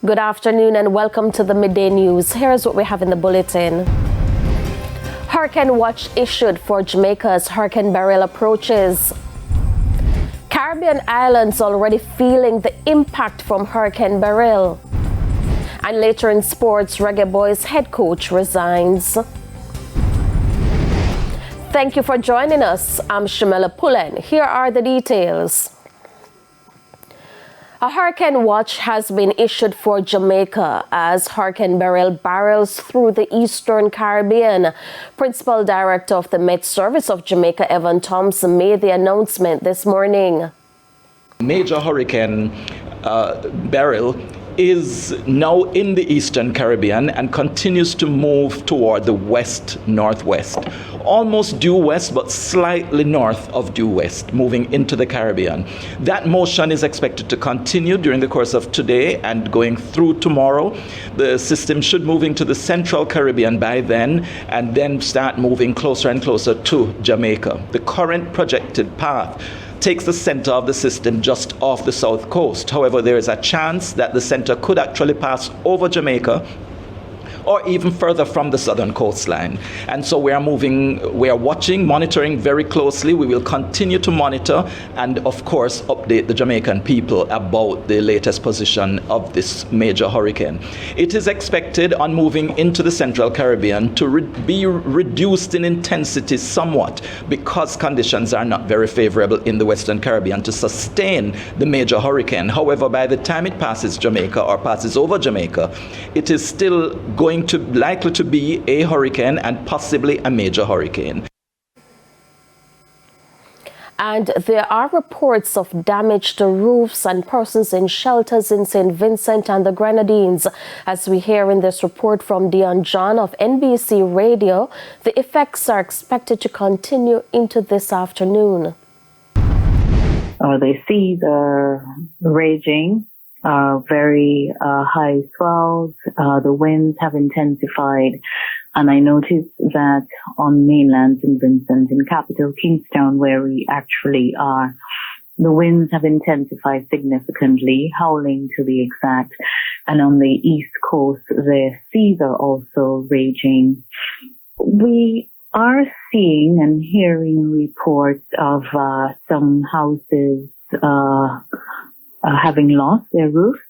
Good afternoon and welcome to the Midday News. Here's what we have in the bulletin. Hurricane watch issued for Jamaica as Hurricane Beryl approaches. Caribbean islands already feeling the impact from Hurricane Beryl. And later in sports, Reggae Boys head coach resigns. Thank you for joining us. I'm Shamela Pullen. Here are the details. A hurricane watch has been issued for Jamaica as Hurricane Beryl barrels through the Eastern Caribbean. Principal Director of the Met Service of Jamaica, Evan Thompson, made the announcement this morning. Major Hurricane Beryl is now in the Eastern Caribbean and continues to move toward the west-northwest. Almost due west, but slightly north of due west, moving into the Caribbean. That motion is expected to continue during the course of today and going through tomorrow. The system should move into the Central Caribbean by then and then start moving closer and closer to Jamaica. The current projected path takes the center of the system just off the south coast. However, there is a chance that the center could actually pass over Jamaica or even further from the southern coastline. And so we are watching, monitoring very closely. We will continue to monitor and, of course, update the Jamaican people about the latest position of this major hurricane. It is expected on moving into the Central Caribbean to be reduced in intensity somewhat because conditions are not very favorable in the Western Caribbean to sustain the major hurricane. However, by the time it passes Jamaica or passes over Jamaica, it is still likely to be a hurricane and possibly a major hurricane. And there are reports of damage to roofs and persons in shelters in St. Vincent and the Grenadines. As we hear in this report from Dion John of NBC Radio, the effects are expected to continue into this afternoon. The seas are raging. Very high swells. The winds have intensified. And I noticed that on mainland St. Vincent, in capital Kingston, where we actually are, the winds have intensified significantly, howling to be exact. And on the east coast, the seas are also raging. We are seeing and hearing reports of some houses having lost their roofs.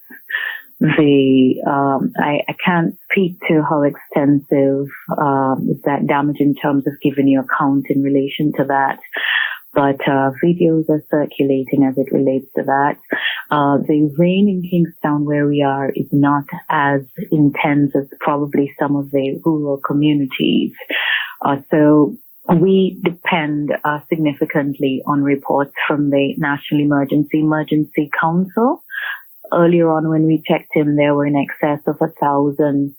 I can't speak to how extensive is that damage in terms of giving you a count in relation to that. But videos are circulating as it relates to that. The rain in Kingston, where we are, is not as intense as probably some of the rural communities. So we depend significantly on reports from the National Emergency Council. Earlier on, when we checked in, there were in excess of 1,000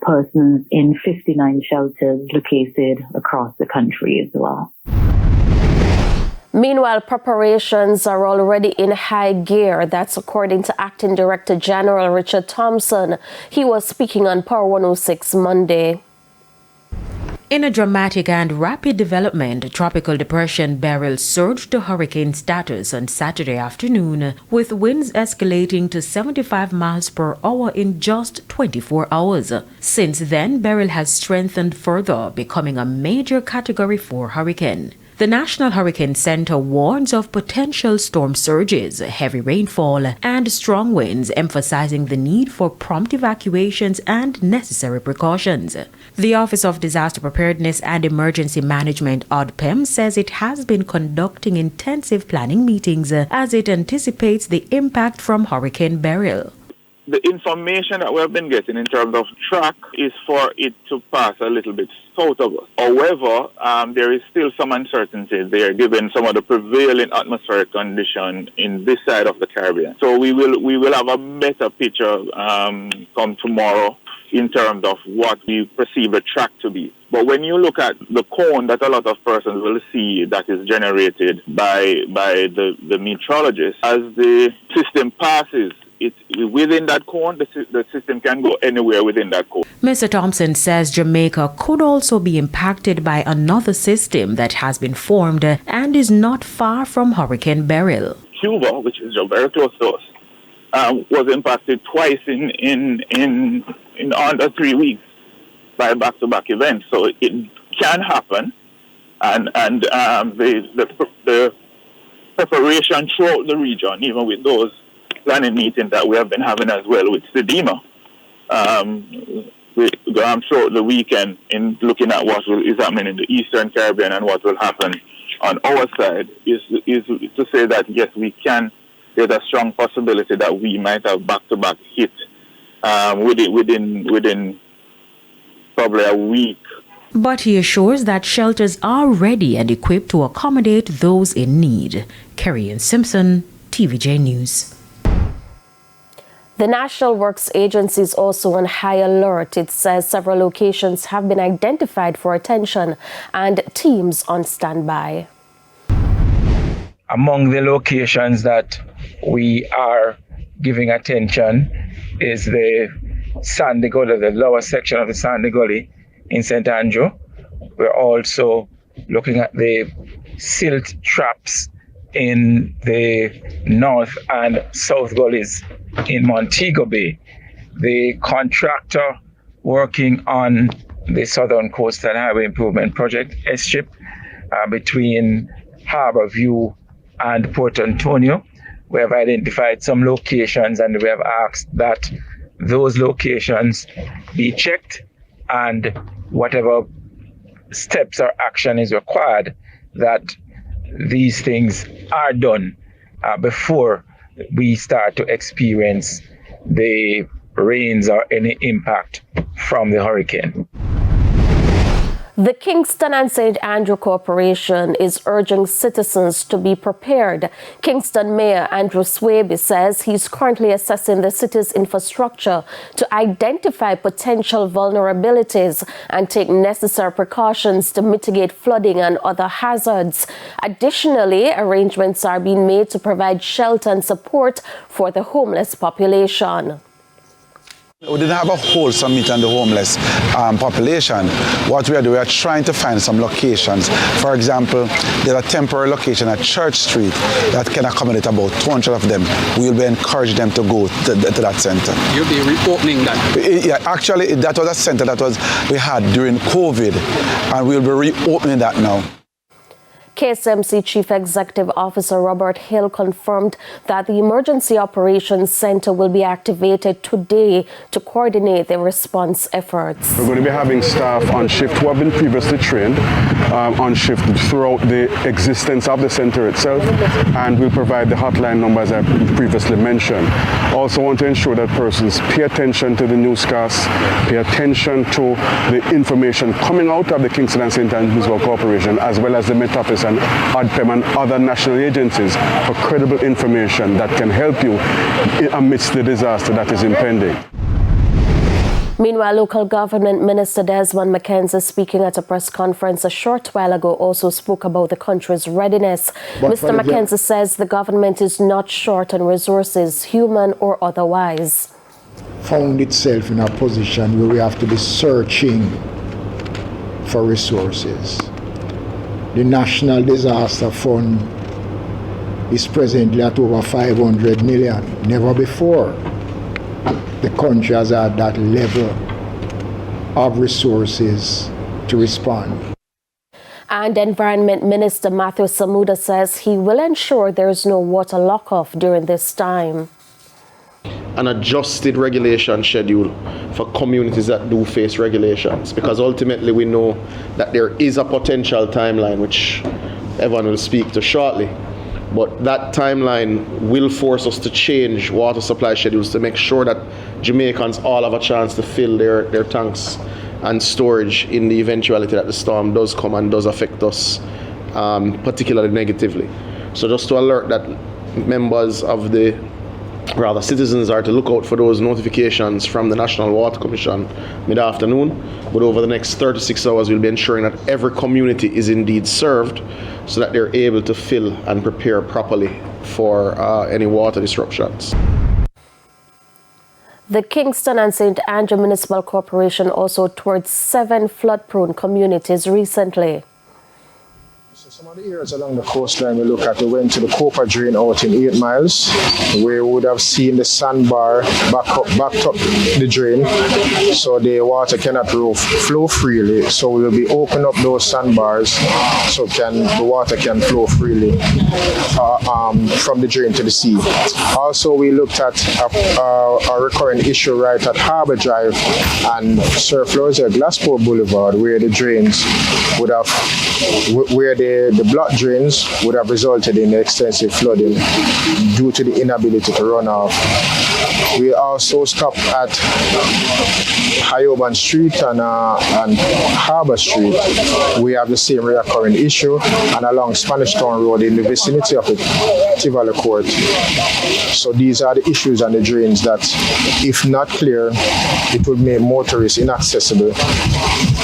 persons in 59 shelters located across the country as well. Meanwhile, preparations are already in high gear. That's according to Acting Director General Richard Thompson. He was speaking on Power 106 Monday. In a dramatic and rapid development, Tropical Depression Beryl surged to hurricane status on Saturday afternoon, with winds escalating to 75 miles per hour in just 24 hours. Since then, Beryl has strengthened further, becoming a major Category 4 hurricane. The National Hurricane Center warns of potential storm surges, heavy rainfall, and strong winds, emphasizing the need for prompt evacuations and necessary precautions. The Office of Disaster Preparedness and Emergency Management, ODPEM, says it has been conducting intensive planning meetings as it anticipates the impact from Hurricane Beryl. The information that we have been getting in terms of track is for it to pass a little bit south of us. However, there is still some uncertainty there given some of the prevailing atmospheric condition in this side of the Caribbean. So we will have a better picture come tomorrow in terms of what we perceive the track to be. But when you look at the cone that a lot of persons will see that is generated by the meteorologist, as the system passes, within that cone, the system can go anywhere within that cone. Mr. Thompson says Jamaica could also be impacted by another system that has been formed and is not far from Hurricane Beryl. Cuba, which is very close to us, was impacted twice in under 3 weeks by back-to-back events. So it can happen, and the preparation throughout the region, even with those planning meetings that we have been having as well with SEDEMA, throughout the weekend in looking at what is happening in the Eastern Caribbean and what will happen on our side, is to say that yes, we can. There's a strong possibility that we might have back-to-back hit within probably a week. But he assures that shelters are ready and equipped to accommodate those in need. Kerry and Simpson, TVJ News. The National Works Agency is also on high alert. It says several locations have been identified for attention and teams on standby. Among the locations that we are giving attention is the Sandy Gully, the lower section of the Sandy Gully in St Andrew. We're also looking at the silt traps in the north and south gullies in Montego Bay. The contractor working on the Southern Coastal Highway Improvement Project, SCHIP, between Harbour View and Port Antonio. We have identified some locations and we have asked that those locations be checked and whatever steps or action is required, that these things are done before we start to experience the rains or any impact from the hurricane. The Kingston St Andrew Corporation is urging citizens to be prepared. Kingston Mayor Andrew Swaby says he's currently assessing the city's infrastructure to identify potential vulnerabilities and take necessary precautions to mitigate flooding and other hazards. Additionally, arrangements are being made to provide shelter and support for the homeless population. We didn't have a whole summit on the homeless population. What we are doing, we are trying to find some locations. For example, there's a temporary location at Church Street that can accommodate about 200 of them. We will be encouraging them to go to that center. You'll be reopening that? Yeah, actually, that was a center that we had during COVID, and we'll be reopening that now. KSMC Chief Executive Officer Robert Hill confirmed that the Emergency Operations Center will be activated today to coordinate their response efforts. We're going to be having staff on shift who have been previously trained on shift throughout the existence of the center itself, and we'll provide the hotline numbers I previously mentioned. Also want to ensure that persons pay attention to the newscasts, pay attention to the information coming out of the Kingston St Andrew Corporation, as well as the Met Office and ADPEM and other national agencies for credible information that can help you amidst the disaster that is impending. Meanwhile, local government minister Desmond McKenzie, speaking at a press conference a short while ago, also spoke about the country's readiness. Mr. McKenzie says the government is not short on resources, human or otherwise. Found itself in a position where we have to be searching for resources. The National Disaster Fund is presently at over 500 million. Never before the country has had that level of resources to respond. And Environment Minister Matthew Samuda says he will ensure there is no water lock-off during this time. An adjusted regulation schedule for communities that do face regulations, because ultimately we know that there is a potential timeline which everyone will speak to shortly, but that timeline will force us to change water supply schedules to make sure that Jamaicans all have a chance to fill their tanks and storage in the eventuality that the storm does come and does affect us particularly negatively. So just to alert that members of citizens are to look out for those notifications from the National Water Commission mid-afternoon, but over the next 36 hours we'll be ensuring that every community is indeed served so that they're able to fill and prepare properly for any water disruptions. The Kingston and St Andrew Municipal Corporation also toured 7 flood-prone communities recently. So some of the areas along the coastline we look at, we went to the Copper Drain out in 8 miles, where we would have seen the sandbar backed up the drain, so the water cannot flow freely. So we will be opening up those sandbars so the water can flow freely from the drain to the sea. Also, we looked at a recurrent issue right at Harbour Drive and Sir Florizel Glasgow Boulevard, where the drains would have, where the block drains would have resulted in extensive flooding due to the inability to run off. We also stopped at Hyoban Street and Harbour Street. We have the same recurring issue, and along Spanish Town Road in the vicinity of the Tivoli Court. So these are the issues and the drains that, if not clear, it would make motorists inaccessible,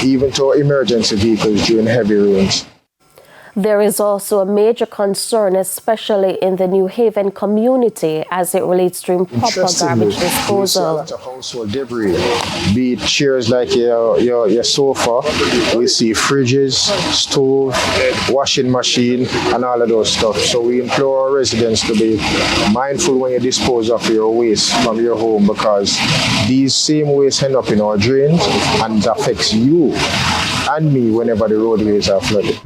even to emergency vehicles during heavy rains. There is also a major concern, especially in the New Haven community, as it relates to improper garbage disposal. We see a lot of household debris, be it chairs like your sofa. We see fridges, stove, washing machine, and all of those stuff. So we implore our residents to be mindful when you dispose of your waste from your home, because these same waste end up in our drains, and it affects you and me whenever the roadways are flooded.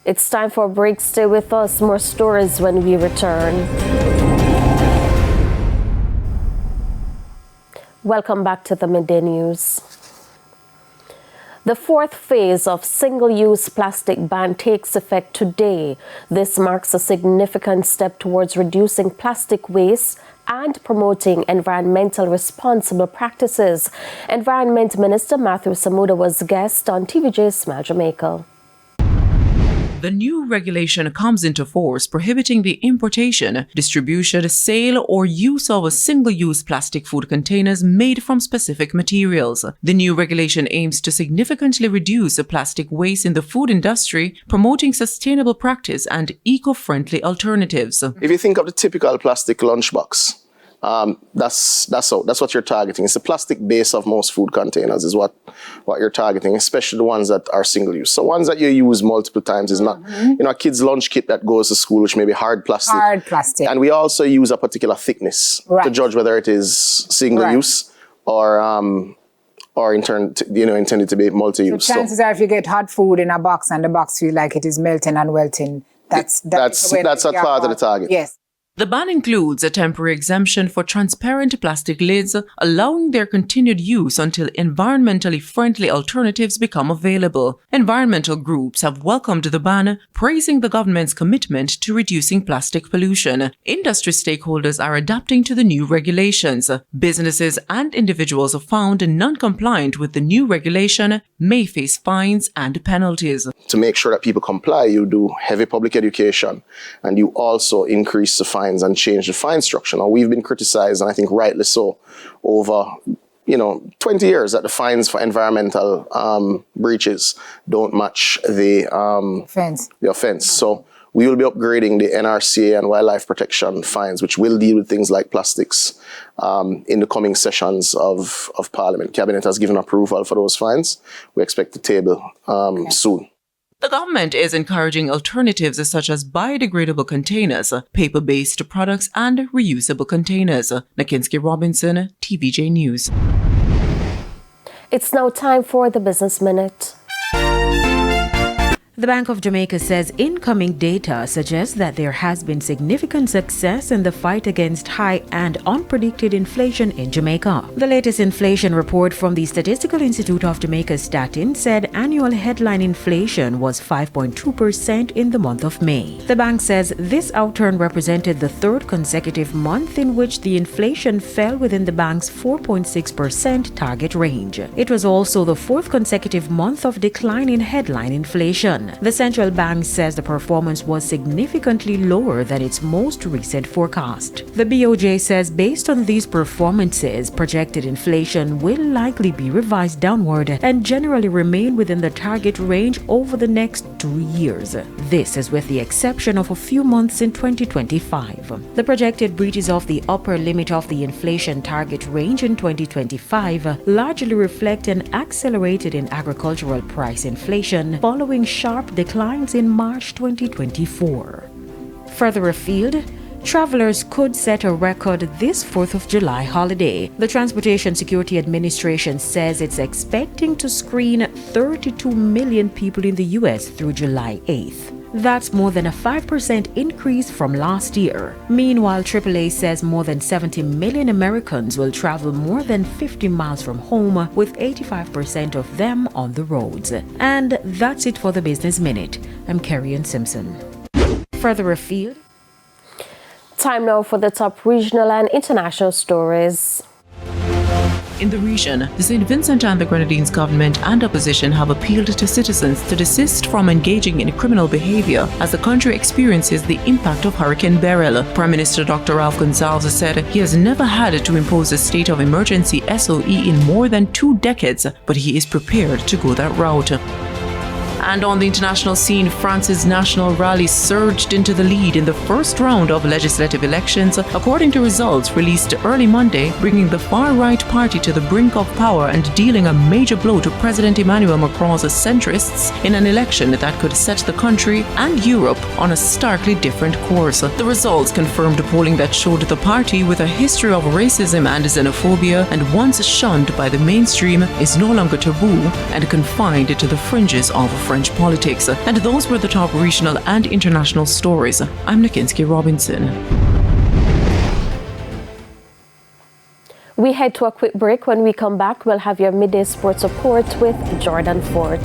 It's time for a break. Stay with us. More stories when we return. Welcome back to the Midday News. The fourth phase of single-use plastic ban takes effect today. This marks a significant step towards reducing plastic waste and promoting environmental responsible practices. Environment Minister Matthew Samuda was guest on TVJ Smile Jamaica. The new regulation comes into force prohibiting the importation, distribution, sale, or use of single-use plastic food containers made from specific materials. The new regulation aims to significantly reduce plastic waste in the food industry, promoting sustainable practice and eco-friendly alternatives. If you think of the typical plastic lunchbox, that's what you're targeting. It's the plastic base of most food containers is what you're targeting, especially the ones that are single use. So ones that you use multiple times is not, a kid's lunch kit that goes to school, which may be hard plastic. Hard plastic. And we also use a particular thickness to judge whether it is single use or intended to be multi-use. So chances are, if you get hot food in a box and the box feels like it is melting and welting, that's a part of the target. Yes. The ban includes a temporary exemption for transparent plastic lids, allowing their continued use until environmentally friendly alternatives become available. Environmental groups have welcomed the ban, praising the government's commitment to reducing plastic pollution. Industry stakeholders are adapting to the new regulations. Businesses and individuals found non-compliant with the new regulation may face fines and penalties. To make sure that people comply, you do heavy public education, and you also increase the fines and change the fine structure. Now, we've been criticized, and I think rightly so, over 20 years that the fines for environmental breaches don't match the offense. So we will be upgrading the NRCA and wildlife protection fines, which will deal with things like plastics in the coming sessions of Parliament. Cabinet has given approval for those fines. We expect the table soon. The government is encouraging alternatives such as biodegradable containers, paper-based products, and reusable containers. Nakinsky Robinson, TVJ News. It's now time for the Business Minute. The Bank of Jamaica says incoming data suggests that there has been significant success in the fight against high and unpredicted inflation in Jamaica. The latest inflation report from the Statistical Institute of Jamaica Statin said annual headline inflation was 5.2% in the month of May. The bank says this outturn represented the third consecutive month in which the inflation fell within the bank's 4.6% target range. It was also the fourth consecutive month of decline in headline inflation. The central bank says the performance was significantly lower than its most recent forecast. The GOJ says based on these performances, projected inflation will likely be revised downward and generally remain within the target range over the next 2 years. This is with the exception of a few months in 2025. The projected breaches of the upper limit of the inflation target range in 2025 largely reflect an accelerated in agricultural price inflation following sharp declines in March 2024. Further afield, travelers could set a record this 4th of July holiday. The Transportation Security Administration says it's expecting to screen 32 million people in the U.S. through July 8th. That's more than a 5% increase from last year. Meanwhile, AAA says more than 70 million Americans will travel more than 50 miles from home, with 85% of them on the roads. And that's it for the Business Minute. I'm Kerry-Ann Simpson. Further afield, time now for the top regional and international stories. In the region, the St. Vincent and the Grenadines government and opposition have appealed to citizens to desist from engaging in criminal behavior as the country experiences the impact of Hurricane Beryl. Prime Minister Dr. Ralph Gonsalves said he has never had to impose a state of emergency SOE in more than 2 decades, but he is prepared to go that route. And on the international scene, France's national rally surged into the lead in the first round of legislative elections, according to results released early Monday, bringing the far-right party to the brink of power and dealing a major blow to President Emmanuel Macron's centrists in an election that could set the country and Europe on a starkly different course. The results confirmed polling that showed the party, with a history of racism and xenophobia and once shunned by the mainstream, is no longer taboo and confined to the fringes of French politics. And those were the top regional and international stories. I'm Nikinsky Robinson. We head to a quick break. When we come back, we'll have your midday sports report with Jordan Fort.